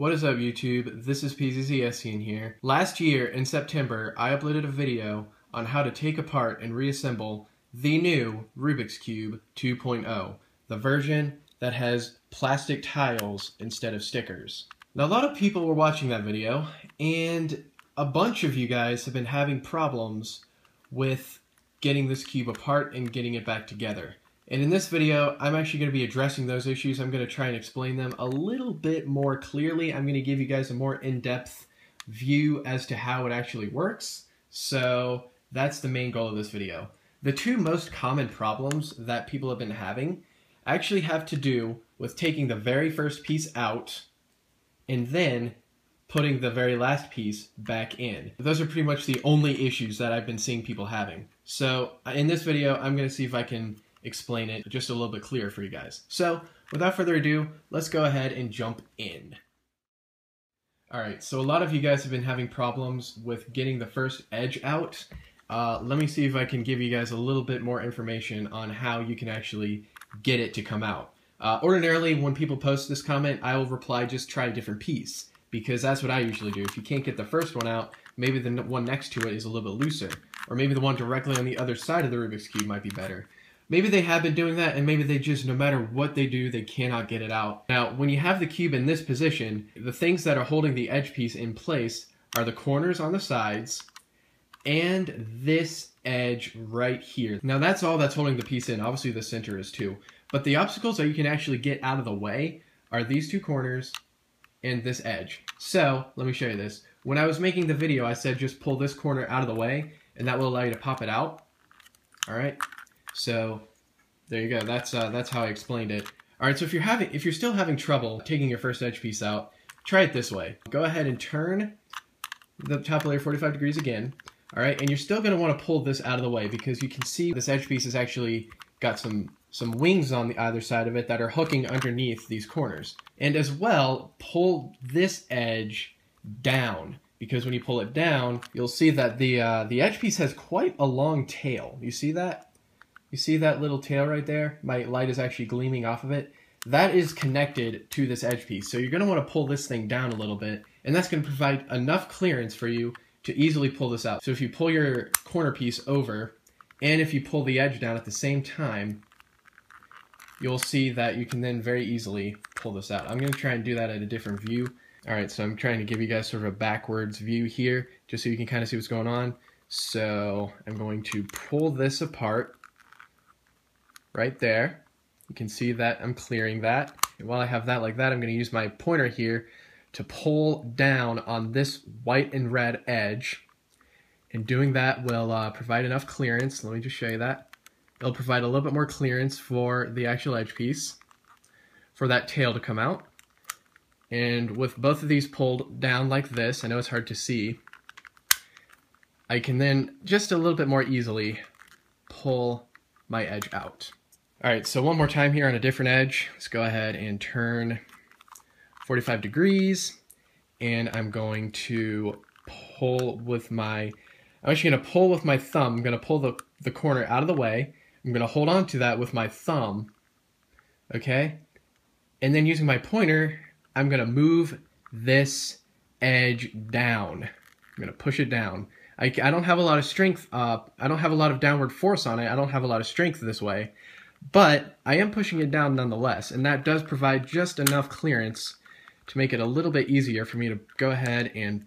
What is up, YouTube? This is PZZScene here. Last year in September, I uploaded a video on how to take apart and reassemble the new Rubik's Cube 2.0, the version that has plastic tiles instead of stickers. Now, a lot of people were watching that video, and a bunch of you guys have been having problems with getting this cube apart and getting it back together. And in this video, I'm actually going to be addressing those issues. I'm going to try and explain them a little bit more clearly. I'm going to give you guys a more in-depth view as to how it actually works. So that's the main goal of this video. The two most common problems that people have been having actually have to do with taking the very first piece out and then putting the very last piece back in. Those are pretty much the only issues that I've been seeing people having. So in this video, I'm going to see if I can explain it just a little bit clearer for you guys. So without further ado, let's go ahead and jump in. Alright, so a lot of you guys have been having problems with getting the first edge out. Let me see if I can give you guys a little bit more information on how you can actually get it to come out. Ordinarily, when people post this comment, I will reply, just try a different piece, because that's what I usually do. If you can't get the first one out, maybe the one next to it is a little bit looser, or maybe the one directly on the other side of the Rubik's Cube might be better. Maybe they have been doing that, and maybe they just, no matter what they do, they cannot get it out. Now, when you have the cube in this position, the things that are holding the edge piece in place are the corners on the sides and this edge right here. Now, that's all that's holding the piece in. Obviously, the center is too. But the obstacles that you can actually get out of the way are these two corners and this edge. So, let me show you this. When I was making the video, I said just pull this corner out of the way, and that will allow you to pop it out. All right? So there you go. That's how I explained it. All right. So if you're still having trouble taking your first edge piece out, try it this way. Go ahead and turn the top layer 45 degrees again. All right, and you're still going to want to pull this out of the way because you can see this edge piece has actually got some wings on the either side of it that are hooking underneath these corners. And as well, pull this edge down, because when you pull it down, you'll see that the edge piece has quite a long tail. You see that? You see that little tail right there? My light is actually gleaming off of it. That is connected to this edge piece. So you're going to want to pull this thing down a little bit, and that's going to provide enough clearance for you to easily pull this out. So if you pull your corner piece over, and if you pull the edge down at the same time, you'll see that you can then very easily pull this out. I'm going to try and do that at a different view. All right, so I'm trying to give you guys sort of a backwards view here, just so you can kind of see what's going on. So I'm going to pull this apart. Right there, you can see that I'm clearing that. And while I have that like that, I'm going to use my pointer here to pull down on this white and red edge. And doing that will provide enough clearance. Let me just show you that. It'll provide a little bit more clearance for the actual edge piece, for that tail to come out. And with both of these pulled down like this, I know it's hard to see, I can then just a little bit more easily pull my edge out. Alright, so one more time here on a different edge. Let's go ahead and turn 45 degrees, and I'm going to pull with I'm actually going to pull with my thumb. I'm going to pull the corner out of the way. I'm going to hold on to that with my thumb, okay? And then using my pointer, I'm going to move this edge down. I'm going to push it down. I don't have a lot of strength, I don't have a lot of downward force on it. I don't have a lot of strength this way. But I am pushing it down nonetheless, and that does provide just enough clearance to make it a little bit easier for me to go ahead and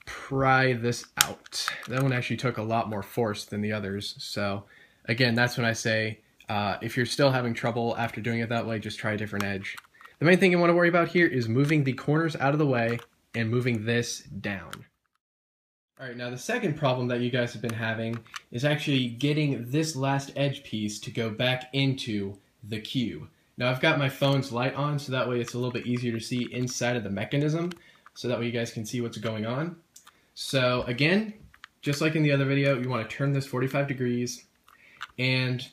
pry this out. That one actually took a lot more force than the others, so again, that's when I say if you're still having trouble after doing it that way, just try a different edge. The main thing you want to worry about here is moving the corners out of the way and moving this down. Alright, now the second problem that you guys have been having is actually getting this last edge piece to go back into the cube. Now I've got my phone's light on, so that way it's a little bit easier to see inside of the mechanism, so that way you guys can see what's going on. So again, just like in the other video, you want to turn this 45 degrees, and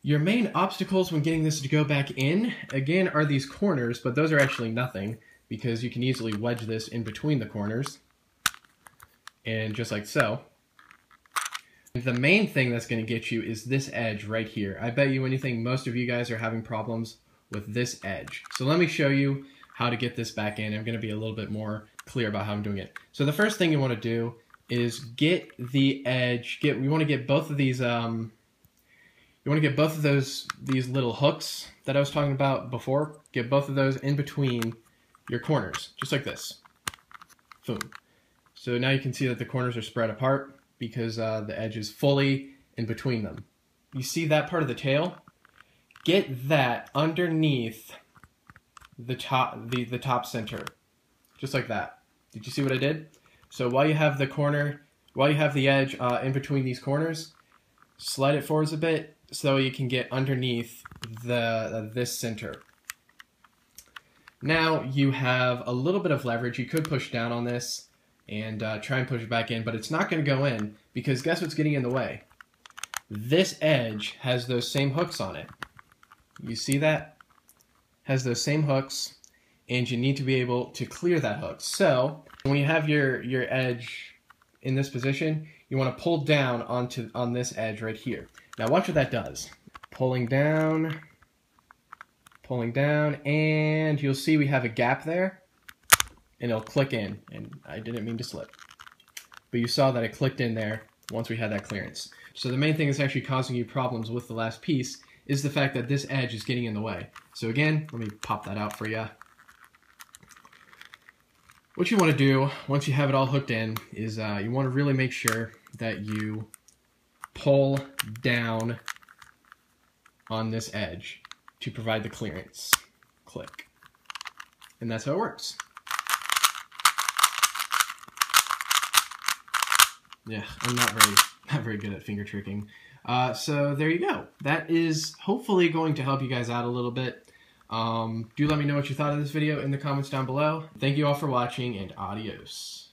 your main obstacles when getting this to go back in, again, are these corners, but those are actually nothing, because you can easily wedge this in between the corners. And just like so. The main thing that's going to get you is this edge right here. I bet you anything most of you guys are having problems with this edge. So let me show you how to get this back in. I'm going to be a little bit more clear about how I'm doing it. So the first thing you want to do is get the edge. We want to get both of these. You want to get both of these little hooks that I was talking about before. Get both of those in between your corners, just like this. Boom. So now you can see that the corners are spread apart because the edge is fully in between them. You see that part of the tail? Get that underneath the top center, just like that. Did you see what I did? So while you have the edge in between these corners, slide it forwards a bit so you can get underneath this center. Now you have a little bit of leverage. You could push down on this and try and push it back in, but it's not going to go in because guess what's getting in the way? This edge has those same hooks on it. You see that? Has those same hooks, and you need to be able to clear that hook. So when you have your edge in this position, you want to pull down on this edge right here. Now watch what that does. Pulling down, and you'll see we have a gap there, and it'll click in. And I didn't mean to slip, but you saw that it clicked in there once we had that clearance. So the main thing that's actually causing you problems with the last piece is the fact that this edge is getting in the way. So again, let me pop that out for you. What you want to do once you have it all hooked in is you want to really make sure that you pull down on this edge to provide the clearance. Click. And that's how it works. Yeah, I'm not very good at finger tricking. So there you go. That is hopefully going to help you guys out a little bit. Do let me know what you thought of this video in the comments down below. Thank you all for watching, and adios.